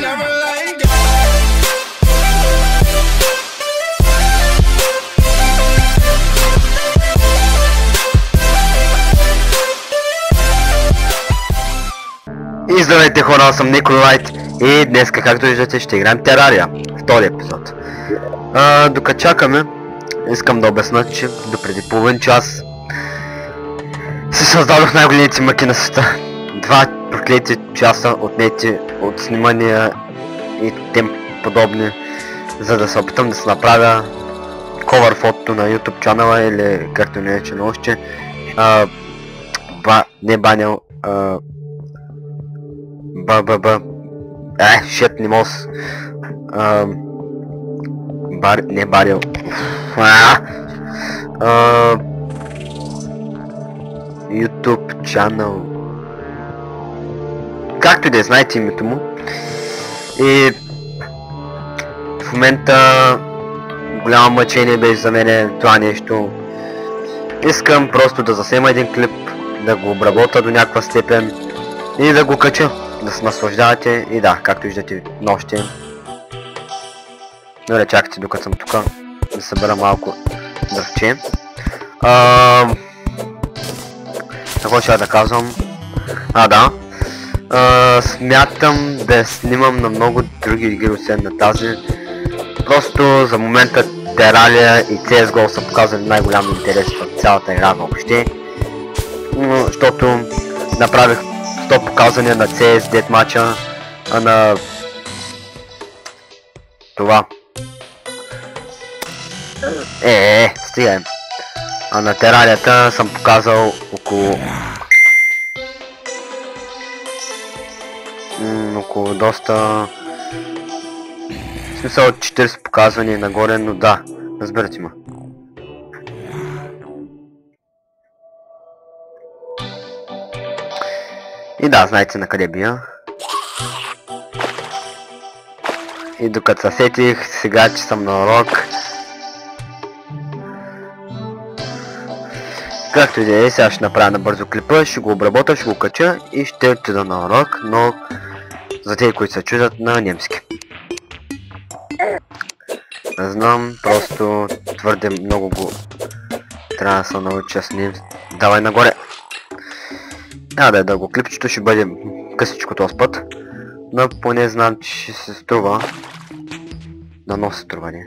never let go. И здравейте хора, аз съм Николайт и днес, както виждате, ще играем Терария, втори епизод. Докато чакаме, искам да обясня, че допреди половин час си създадох най-големите мъки на света. 2 проклети часа отнети от снимания и тем подобни, за да се опитам да се направя ковър фотото на YouTube канала или както не е още. Не банял. Шет, не мога с... не барил. YouTube channel. Както и да знаете името му. И в момента голямо мъчение беше за мен това нещо. Искам просто да заснема един клип, да го обработя до някаква степен и да го кача, да се наслаждавате. И да, както виждате, нощи. Добре, чакайте докато съм тук да събера малко дръвче. Какво ще да казвам? Да. Смятам да снимам на много други игри освен на тази. Просто за момента Терария и CSGO са показали най-голям интерес в цялата игра въобще. Защото направих 100 показания на CS Deathmatch, а на това. Стигаем. А на Терарията съм показал около доста... В смисъл 40 показвания нагоре, но да, разбирате ме. И да, знаете на къде бия. И докато се сетих сега, че съм на урок. Както и да е, сега ще направя набързо клипа, ще го обработя, ще го кача и ще отида на урок, но за тези, които се чудят, на немски. Не знам, просто твърде много го трябва да се науча с ним. Давай нагоре! Да е дълго клипчето, ще бъде късичко този път, но поне знам, че ще се струва. Да носи струва, не?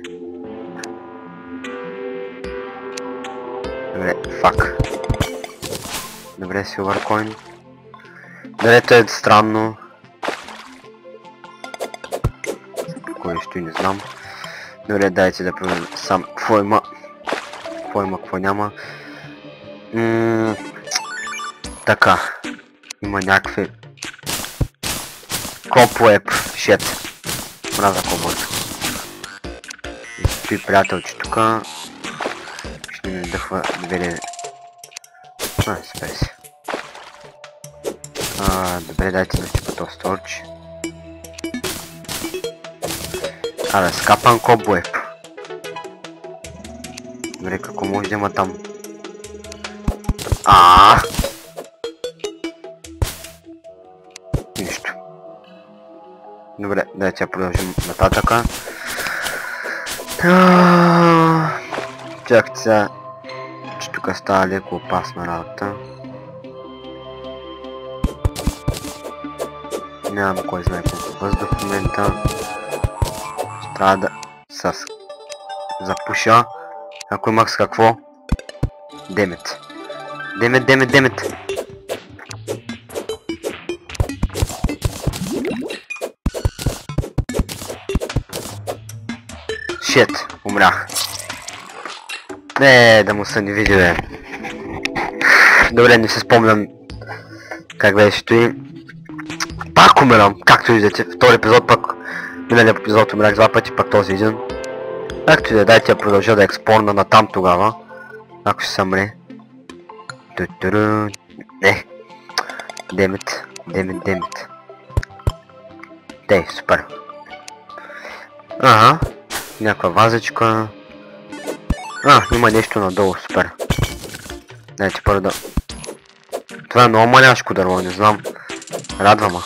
Добре, фак. Добре, Silver Coin. Далето е странно. Кой ще не знам. Добре, дайте да проверим сам какво има. Какво няма. Така. Има някакви... Копуеп. Шет. Мраза коборта. И стои приятелче тука. Ще ми дъхва две... спай се. Добре, дайте да щипа този сторч. Да скапан кобуеп. Добре, какво може да има там? Нищо. Добре, дайте я продължим нататъка. Чакайте сега, че тук става леко опасна работа. Нямам кой знае колко въздух в момента. Ще трябва да запуша. Ако имах с какво? Демет. Демет. Шет, умрях. Да му се не види, Добре, не се спомням как беше стои. Пак умирам, както виждате. Втори епизод пък. Миналия епизод умрях 2 пъти, пък този един. Както и да, дайте я продължа да експорна на там тогава. Ако ще съмре. Демет. Супер. Някаква вазичка. Има нещо надолу, супер. Дайте първо да... Това е много маляшко дърво, не знам. Радва ма.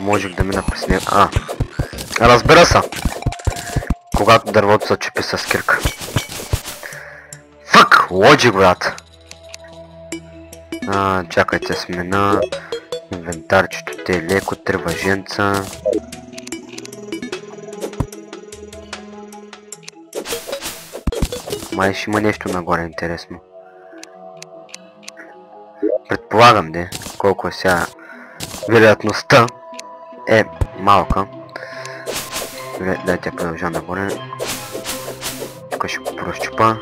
Ако можех да мина през него. Разбира се. Когато дървото се чупи с кирка. Фък! Лоджик, брат! Чакайте смена. Инвентарчето те е леко, 3 въженца. Май ще има нещо нагоре интересно. Предполагам, де, колко е сега вероятността е малка. Дайте я продължа нагоре. Тук ще го прощупа.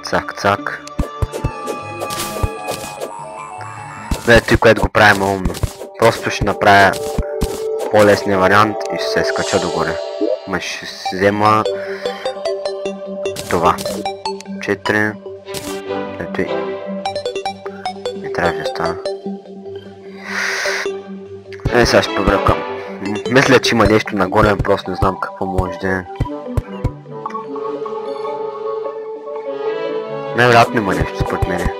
Цак, цак. Ето и което го правим умно. Просто ще направя по-лесния вариант и ще се скача догоре. Ма ще взема това. 4. Ето и. Не трябва да стана. Сега ще побръкам. Мисля, че има нещо нагоре, просто не знам какво може да е. Най-вероятно има нещо според мене.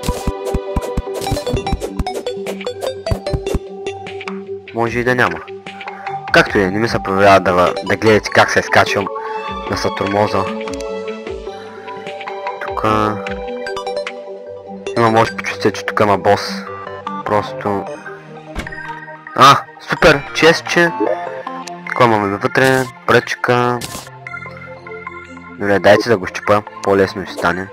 Може и да няма. Както и не ми се проверява да гледате как се скачвам на сатурмоза. Тук има, може да почувствате, че тук има бос. Просто... супер! Честче! Какво имаме вътре? Пръчка. Добре, дайте да го щупа. По-лесно ще стане.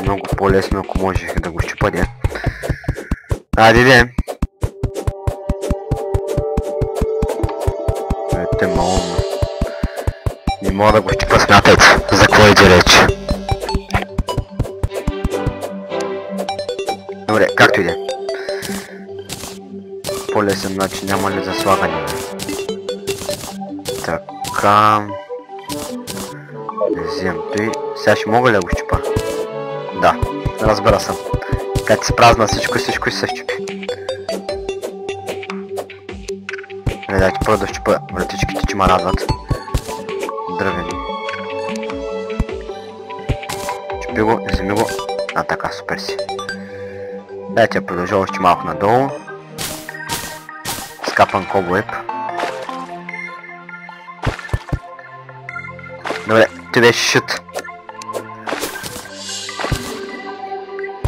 Много по-лесно, ако можех да го щупа, де. Айде. Ето е малумно. Не мога да го щупа, смятайте. За какво иде реч? Добре, както иде. По-лесен начин няма ли за слагане? Така... Взем той. Сега ще мога ли да го щупа? Да, разбира съм. Като се празна всичко и се щупи. Дайте първо да щупа вратичките, че ме радват. Дървени. Щупи го, вземи го. Така, супер си. Дайте я продължа още малко надолу. Скапан кобуеб. Добре, ти беше шут.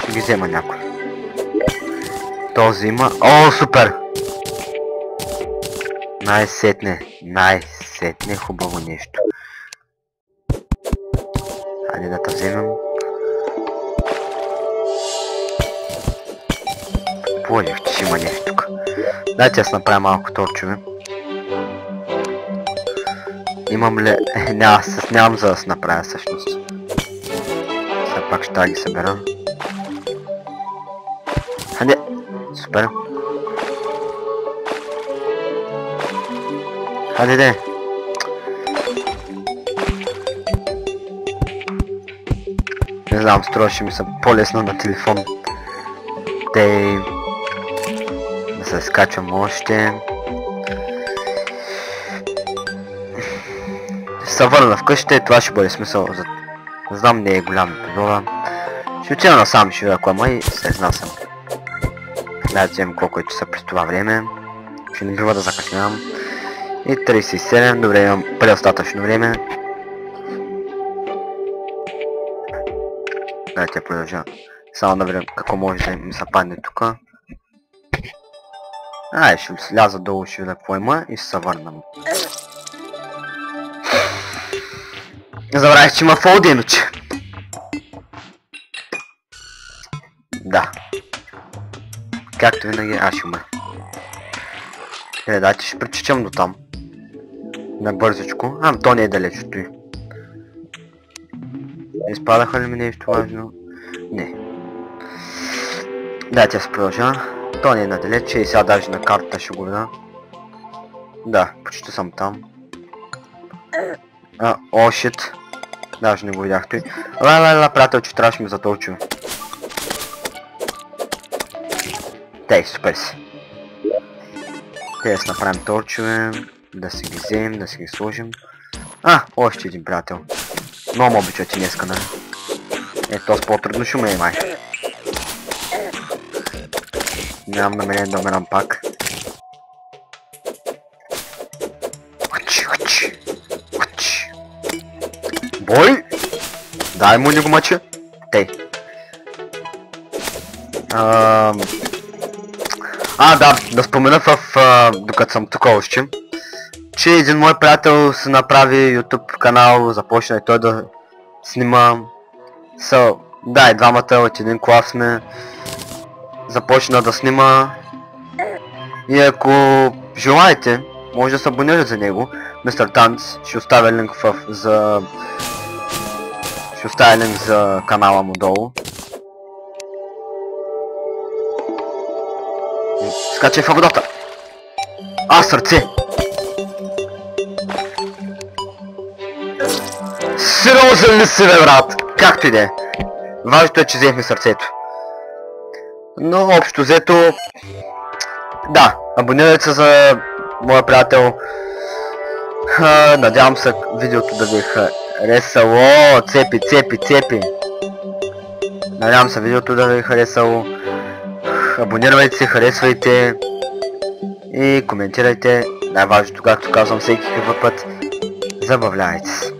Ще ги взема някой. Този има... О, супер! Най-сетне хубаво нещо. Хайде да те вземем. Положих, че има нещо тук. Дайте аз направя малко торчове. Имам ли... Нямам за да се направя всъщност. Сега пак ще ги събера. Хайде! Супер! Хайде де! Не знам, струваше ми се по-лесно на телефон. Да се скачам още. Ще се върна вкъщи, това ще бъде смисъл. Знам, не е голям епизода. Ще отида насам, ще видя коя и се изнасям. Да вземем колко е часа през това време. Ще не бива да закъснявам. И 37, добре, имам предостатъчно време. Дайте я продължа. Само да видим какво може да ми се падне тук. Ще сляза долу, ще видя какво има и ще се върнам. Забравих, че има фолди иначе. Да. Както винаги, ще умра. Дайте ще причичам до там. На бързичко. То не е далеч от той. Изпадаха ли ми нещо важно? Не. Дайте се продължа. То не е надалече и сега даже на картата ще го видя. Да, почти съм там. О, шит. Даже не го видях той. Приятел, че трябваше ми затолчи. Супер си. Да си направим торчове. Да си ги вземем, да си ги сложим. Още един приятел. Много ме обичате днеска, нали? Ето, с по-трудно ще ме май. Нямам намерение да умирам пак. Бой! Дай му го мъча. Тей. Да спомена докато съм тук още, че един мой приятел се направи YouTube канал, започна и той да снима. Да, и двамата от един клас сме. Започна да снима. И ако желаете, може да се абонирате за него. Мистер Танц, ще оставя линк за канала му долу. Скачай в водата! Сърце! Сериозен ли си, бе, брат? Както и да е. Важното е, че взехме сърцето. Но общо взето... Да, абонирайте се за моя приятел. Надявам се видеото да ви харесало. Цепи! Надявам се видеото да ви харесало. Абонирайте се, харесвайте и коментирайте. Най-важното, както казвам всеки път, забавляйте се.